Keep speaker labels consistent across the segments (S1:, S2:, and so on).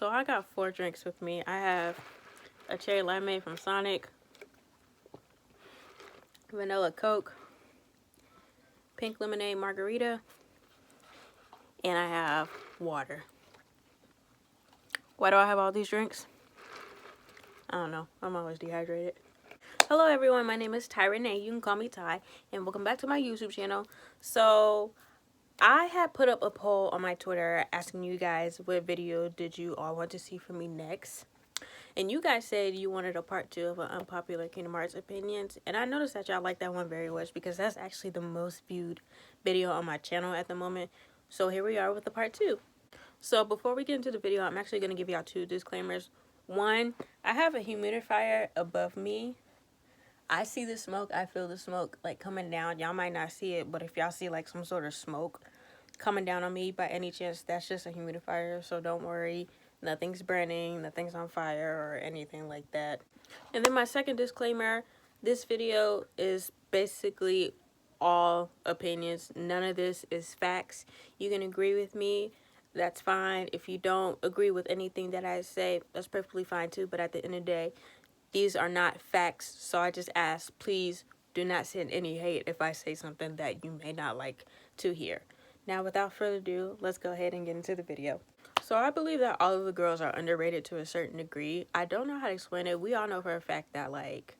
S1: So I got 4 drinks with me. I have a cherry lemonade from Sonic, vanilla Coke, pink lemonade margarita, and I have water. Why do I have all these drinks? I don't know. I'm always dehydrated. Hello everyone, my name is itstyreneee. You can call me Ty, and welcome back to my YouTube channel. So I had put up a poll on my Twitter asking you guys what video did you all want to see from me next. And you guys said you wanted a part 2 of an unpopular Kingdom Hearts opinions. And I noticed that y'all like that one very much because that's actually the most viewed video on my channel at the moment. So here we are with the part 2. So before we get into the video, I'm actually going to give y'all 2 disclaimers. One, I have a humidifier above me. I see the smoke. I feel the smoke like coming down. Y'all might not see it, but if y'all see like some sort of smoke coming down on me by any chance, that's just a humidifier. So don't worry. Nothing's burning, nothing's on fire or anything like that. And then my second disclaimer, this video is basically all opinions. None of this is facts. You can agree with me, that's fine. If you don't agree with anything that I say, that's perfectly fine too. But at the end of the day, these are not facts. So I just ask, please do not send any hate if I say something that you may not like to hear. Now, without further ado, let's go ahead and get into the video. So I believe that all of the girls are underrated to a certain degree. I don't know how to explain it. We all know for a fact that, like,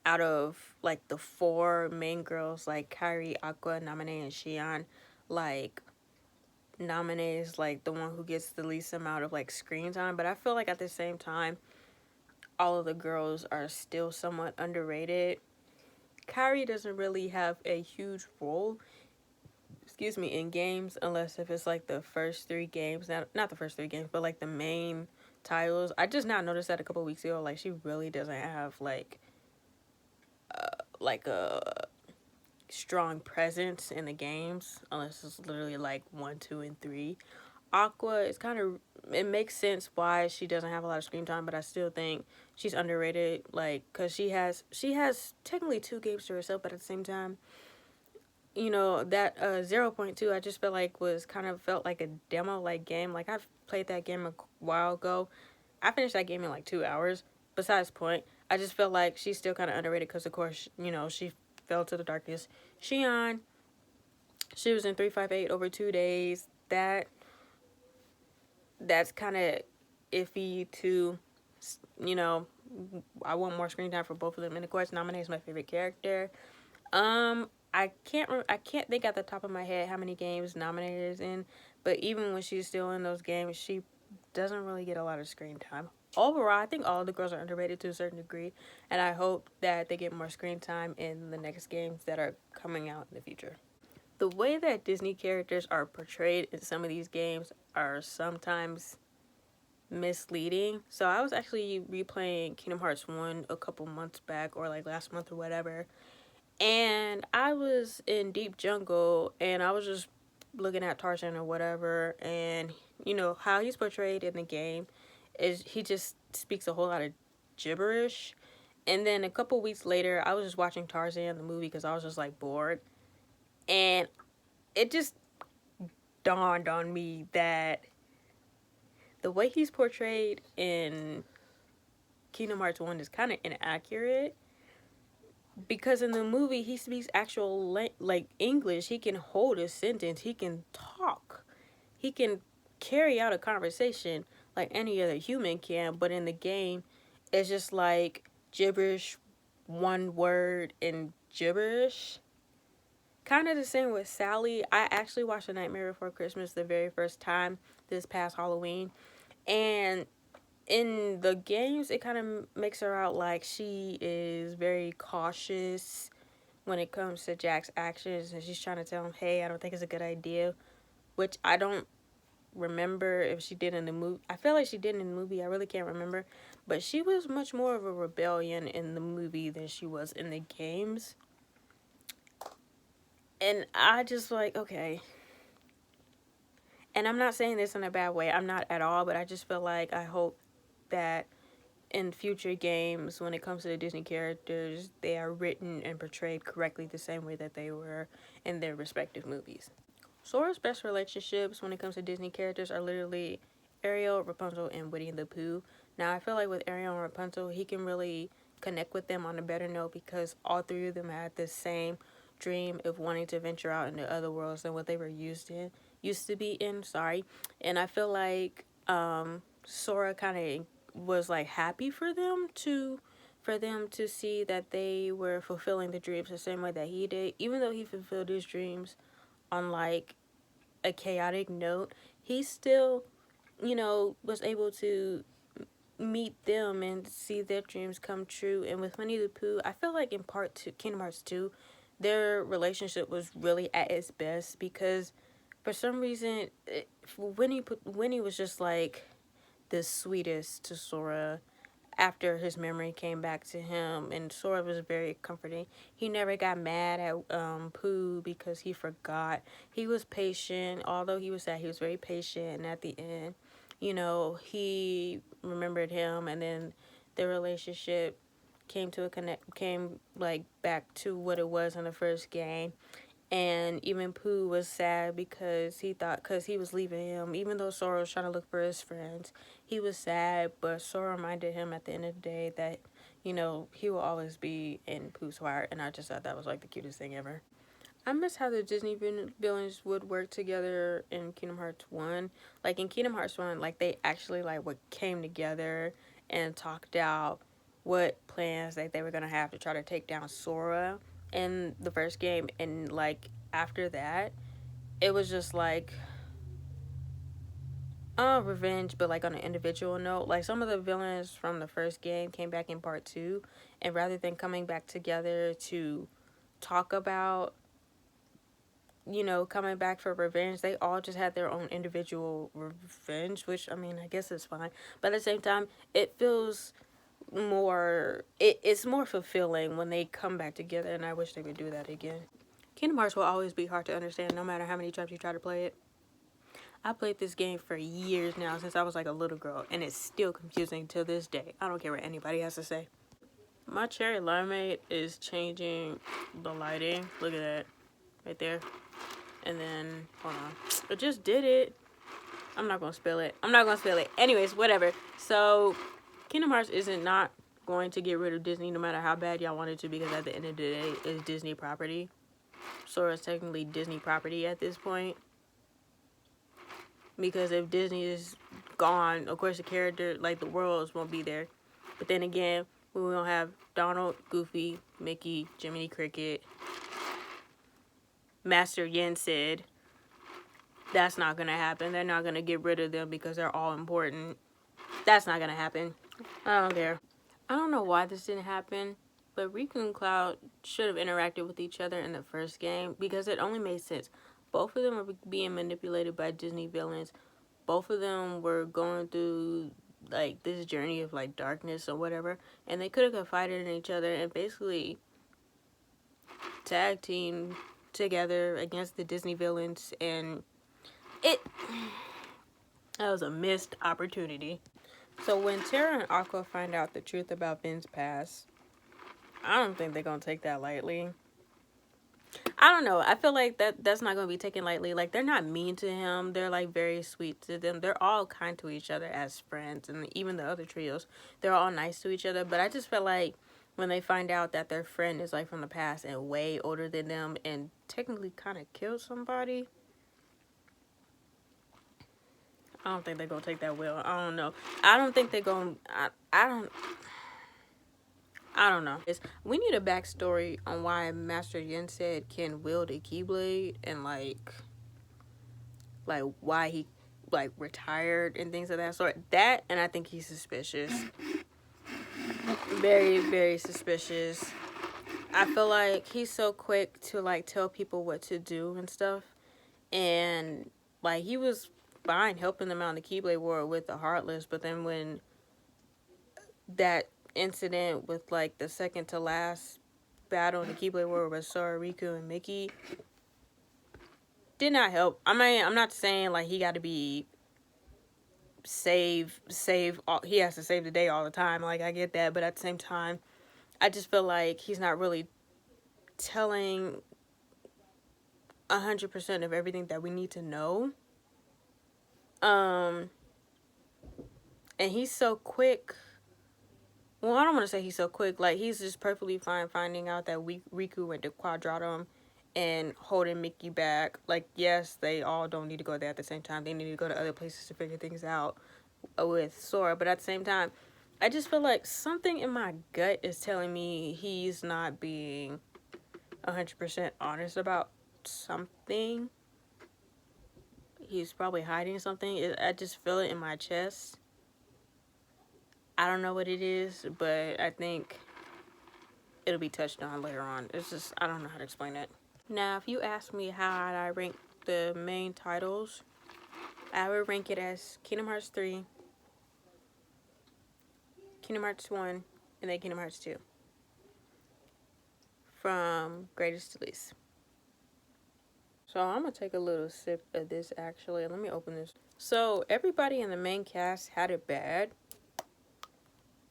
S1: out of, like, the 4 main girls, like, Kairi, Aqua, Naminé, and Xion, like, Naminé is, like, the one who gets the least amount of, like, screen time. But I feel like at the same time, all of the girls are still somewhat underrated. Kairi doesn't really have a huge role in games, unless if it's like the first 3 games, not the first 3 games, but like the main titles. I just now noticed that a couple weeks ago, like she really doesn't have like a strong presence in the games, unless it's literally like 1, 2, and 3. Aqua is kind of, it makes sense why she doesn't have a lot of screen time, but I still think she's underrated, like, because she has technically 2 games to herself, but at the same time, you know, that 0.2 I just felt like felt like a demo like game. Like, I've played that game a while ago. I finished that game in like 2 hours. Besides the point, I just felt like she's still kind of underrated because, of course, you know, she fell to the darkness. Xion, she was in 358 over 2 days. That's kind of iffy too. You know, I want more screen time for both of them. And of course, Naminé is my favorite character. I can't think at the top of my head how many games Naminé is in, but even when she's still in those games, she doesn't really get a lot of screen time. Overall, I think all the girls are underrated to a certain degree, and I hope that they get more screen time in the next games that are coming out in the future. The way that Disney characters are portrayed in some of these games are sometimes misleading. So I was actually replaying Kingdom Hearts 1 a couple months back, or like last month or whatever, and I was in Deep Jungle, and I was just looking at Tarzan or whatever, and you know how he's portrayed in the game is he just speaks a whole lot of gibberish. And then a couple weeks later, I was just watching Tarzan the movie because I was just like bored, and it just dawned on me that the way he's portrayed in Kingdom Hearts 1 is kind of inaccurate. Because in the movie, he speaks actual, like, English. He can hold a sentence. He can talk. He can carry out a conversation like any other human can. But in the game, it's just like gibberish, one word, and gibberish. Kind of the same with Sally. I actually watched A Nightmare Before Christmas the very first time this past Halloween. And in the games, it kind of makes her out like she is very cautious when it comes to Jack's actions, and she's trying to tell him, hey, I don't think it's a good idea, which I don't remember if she did in the movie. I feel like she did in the movie. I really can't remember, but she was much more of a rebellion in the movie than she was in the games. And I just like, okay. And I'm not saying this in a bad way. I'm not at all, but I just feel like I hope that in future games, when it comes to the Disney characters, they are written and portrayed correctly the same way that they were in their respective movies. Sora's best relationships when it comes to Disney characters are literally Ariel, Rapunzel, and Winnie the Pooh. Now, I feel like with Ariel and Rapunzel, he can really connect with them on a better note because all three of them had the same dream of wanting to venture out into other worlds than what they were used to be in. Sorry, and I feel like Sora kind of was like happy for them to see that they were fulfilling the dreams the same way that he did, even though he fulfilled his dreams on like a chaotic note. He still, was able to meet them and see their dreams come true. And with Winnie the Pooh, I feel like in part two, Kingdom Hearts 2, their relationship was really at its best because for some reason, Winnie was just like the sweetest to Sora after his memory came back to him, and Sora was very comforting. He never got mad at Pooh because he forgot. He was patient, although he was sad. He was very patient, and at the end, he remembered him, and then their relationship came like back to what it was in the first game. And even Pooh was sad because because he was leaving him, even though Sora was trying to look for his friends, he was sad. But Sora reminded him at the end of the day that, he will always be in Pooh's heart. And I just thought that was like the cutest thing ever. I miss how the Disney villains would work together in Kingdom Hearts 1. Like in Kingdom Hearts 1, like they actually like what came together and talked out what plans like they were going to have to try to take down Sora in the first game. And like after that, it was just like revenge, but like on an individual note. Like some of the villains from the first game came back in part 2, and rather than coming back together to talk about coming back for revenge, they all just had their own individual revenge, which I mean, I guess it's fine. But at the same time, it feels it's more fulfilling when they come back together, and I wish they would do that again. Kingdom Hearts will always be hard to understand no matter how many times you try to play it. I played this game for years now, since I was like a little girl, and it's still confusing to this day. I don't care what anybody has to say. My cherry limeade is changing the lighting. Look at that. Right there. And then, hold on. I just did it. I'm not going to spill it. Anyways, whatever. So, Kingdom Hearts isn't not going to get rid of Disney no matter how bad y'all want it to, because at the end of the day, it's Disney property. Sora's technically Disney property at this point. Because if Disney is gone, of course the character, like the worlds, won't be there. But then again, we won't have Donald, Goofy, Mickey, Jiminy Cricket, Master Yin Sid. That's not going to happen. They're not going to get rid of them because they're all important. That's not going to happen. I don't care. I don't know why this didn't happen, but Riku and Cloud should have interacted with each other in the first game because it only made sense. Both of them were being manipulated by Disney villains. Both of them were going through like this journey of like darkness or whatever, and they could have confided in each other and basically tag team together against the Disney villains, and that was a missed opportunity. So when Terra and Aqua find out the truth about Ben's past, I don't think they're gonna take that lightly. I don't know. I feel like that's not going to be taken lightly. Like, they're not mean to him. They're, like, very sweet to them. They're all kind to each other as friends. And even the other trios, they're all nice to each other. But I just feel like when they find out that their friend is, like, from the past and way older than them and technically kind of killed somebody, I don't think they're going to take that well. I don't know. I don't think they're going to... I don't know. We need a backstory on why Master Yin said can wield a Keyblade and like why he like retired and things of that sort. That, and I think he's suspicious. Very, very suspicious. I feel like he's so quick to like tell people what to do and stuff. And like he was fine helping them out in the Keyblade War with the Heartless, but then when that incident with like the second to last battle in the Keyblade War with Sora, Riku, and Mickey did not help. I mean, I'm not saying like he got to be he has to save the day all the time. Like, I get that, but at the same time, I just feel like he's not really telling 100% of everything that we need to know. And he's so quick. Well, I don't want to say he's so quick. Like, he's just perfectly fine finding out that Riku went to Quadratum and holding Mickey back. Like, yes, they all don't need to go there at the same time. They need to go to other places to figure things out with Sora. But at the same time, I just feel like something in my gut is telling me he's not being 100% honest about something. He's probably hiding something. I just feel it in my chest. I don't know what it is, but I think it'll be touched on later on. It's just, I don't know how to explain it. Now, if you ask me how I rank the main titles, I would rank it as Kingdom Hearts 3, Kingdom Hearts 1, and then Kingdom Hearts 2. From greatest to least. So I'm going to take a little sip of this actually. Let me open this. So everybody in the main cast had it bad.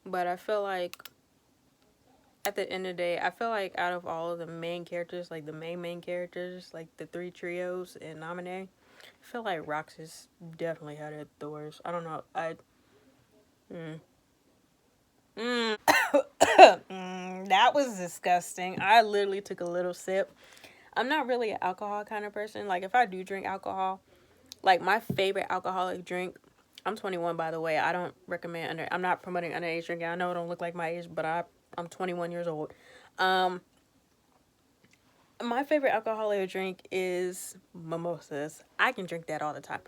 S1: But I feel like at the end of the day, I feel like out of all of the main characters, like the main characters, like the three trios and Naminé, I feel like Roxas definitely had it the worst. I don't know. That was disgusting. I literally took a little sip. I'm not really an alcohol kind of person. Like, if I do drink alcohol, like my favorite alcoholic drink, I'm 21 by the way. I don't recommend I'm not promoting underage drinking. I know it don't look like my age, but I'm 21 years old. My favorite alcoholic drink is mimosas. I can drink that all the time.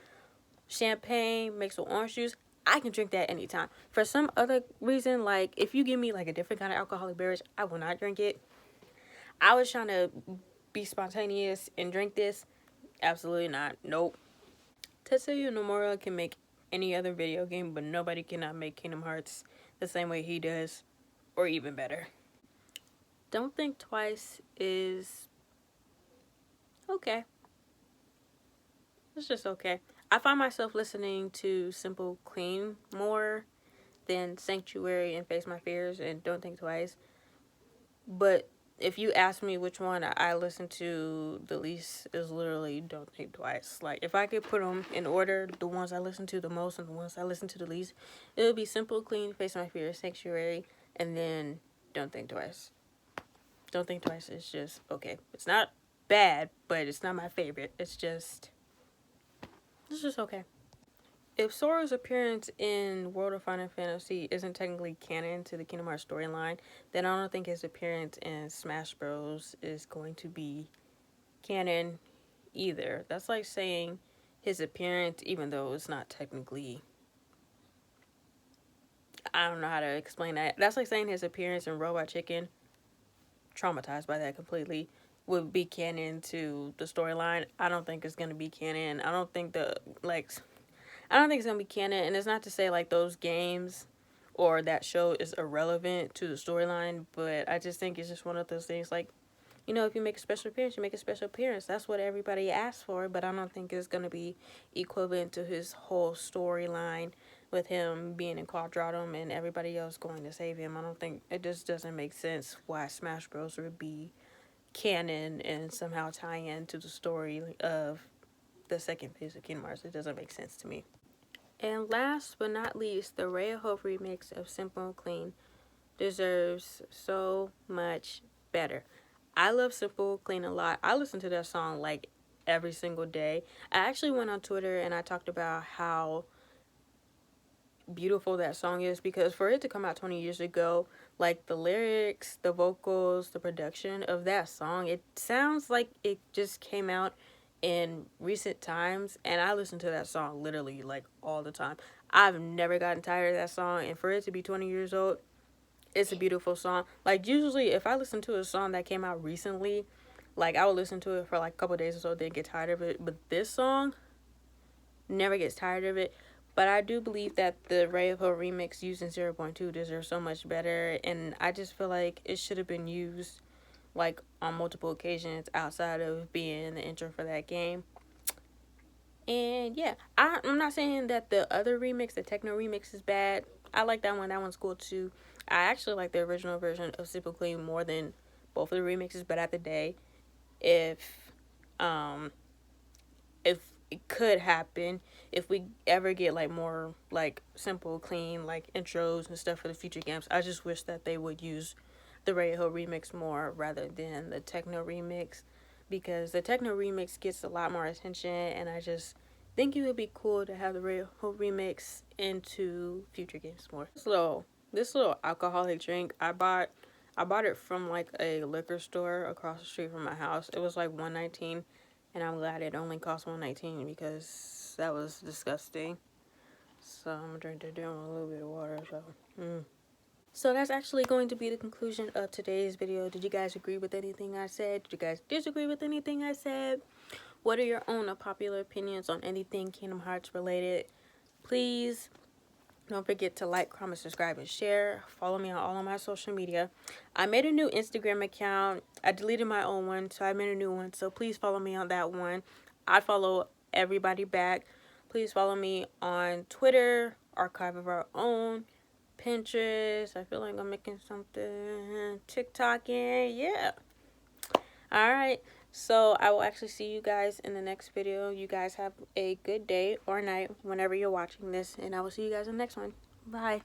S1: Champagne mixed with orange juice, I can drink that anytime. For some other reason, like if you give me like a different kind of alcoholic beverage, I will not drink it. I was trying to be spontaneous and drink this. Absolutely not. Nope. Tetsuya Nomura can make any other video game, but nobody cannot make Kingdom Hearts the same way he does, or even better. Don't Think Twice is okay. It's just okay. I find myself listening to Simple Clean more than Sanctuary and Face My Fears and Don't Think Twice. But if you ask me which one I listen to the least, is literally Don't Think Twice. Like, if I could put them in order, the ones I listen to the most and the ones I listen to the least, it would be Simple Clean, Face My Fears, Sanctuary, and then Don't Think Twice. Don't Think Twice is just okay. It's not bad, but it's not my favorite. It's just okay. If Sora's appearance in World of Final Fantasy isn't technically canon to the Kingdom Hearts storyline, then I don't think his appearance in Smash Bros. Is going to be canon either. That's like saying his appearance, even though it's not technically... I don't know how to explain that. That's like saying his appearance in Robot Chicken, traumatized by that completely, would be canon to the storyline. I don't think it's going to be canon. I don't think it's going to be canon, and it's not to say, like, those games or that show is irrelevant to the storyline, but I just think it's just one of those things, like, you know, if you make a special appearance, you make a special appearance. That's what everybody asks for, but I don't think it's going to be equivalent to his whole storyline with him being in Quadratum and everybody else going to save him. I don't think, it just doesn't make sense why Smash Bros. Would be canon and somehow tie into the story of the second phase of Kingdom Hearts. It doesn't make sense to me. And last but not least, the Raya Hope remix of Simple and Clean deserves so much better. I love Simple Clean a lot. I listen to that song like every single day. I actually went on Twitter and I talked about how beautiful that song is, because for it to come out 20 years ago, like the lyrics, the vocals, the production of that song, it sounds like it just came out in recent times, and I listen to that song literally like all the time. I've never gotten tired of that song, and for it to be 20 years old, it's a beautiful song. Like, usually if I listen to a song that came out recently, like, I would listen to it for like a couple days or so, then get tired of it. But this song never gets tired of it. But I do believe that the Ray of Hope remix using 0.2 deserves so much better, and I just feel like it should have been used like on multiple occasions outside of being the intro for that game. And yeah, I'm not saying that the other remix, the techno remix, is bad. I like that one. That one's cool too. I actually like the original version of Simple Clean more than both of the remixes. But at the day, if if it could happen if we ever get like more like simple, clean like intros and stuff for the future games. I just wish that they would use the radio remix more rather than the techno remix, because the techno remix gets a lot more attention, and I just think it would be cool to have the radio remix into future games more. So this little alcoholic drink I bought it from like a liquor store across the street from my house. It was like $1.19, and I'm glad it only cost $1.19 because that was disgusting. So I'm gonna drink it down with a little bit of water. So that's actually going to be the conclusion of today's video. Did you guys agree with anything I said? Did you guys disagree with anything I said? What are your own unpopular opinions on anything Kingdom Hearts related? Please don't forget to like, comment, subscribe, and share. Follow me on all of my social media. I made a new Instagram account. I deleted my old one, so I made a new one. So please follow me on that one. I follow everybody back. Please follow me on Twitter, Archive of Our Own, Pinterest. I feel like I'm making something. TikTok, yeah. Alright, so I will actually see you guys in the next video. You guys have a good day or night whenever you're watching this, and I will see you guys in the next one. Bye.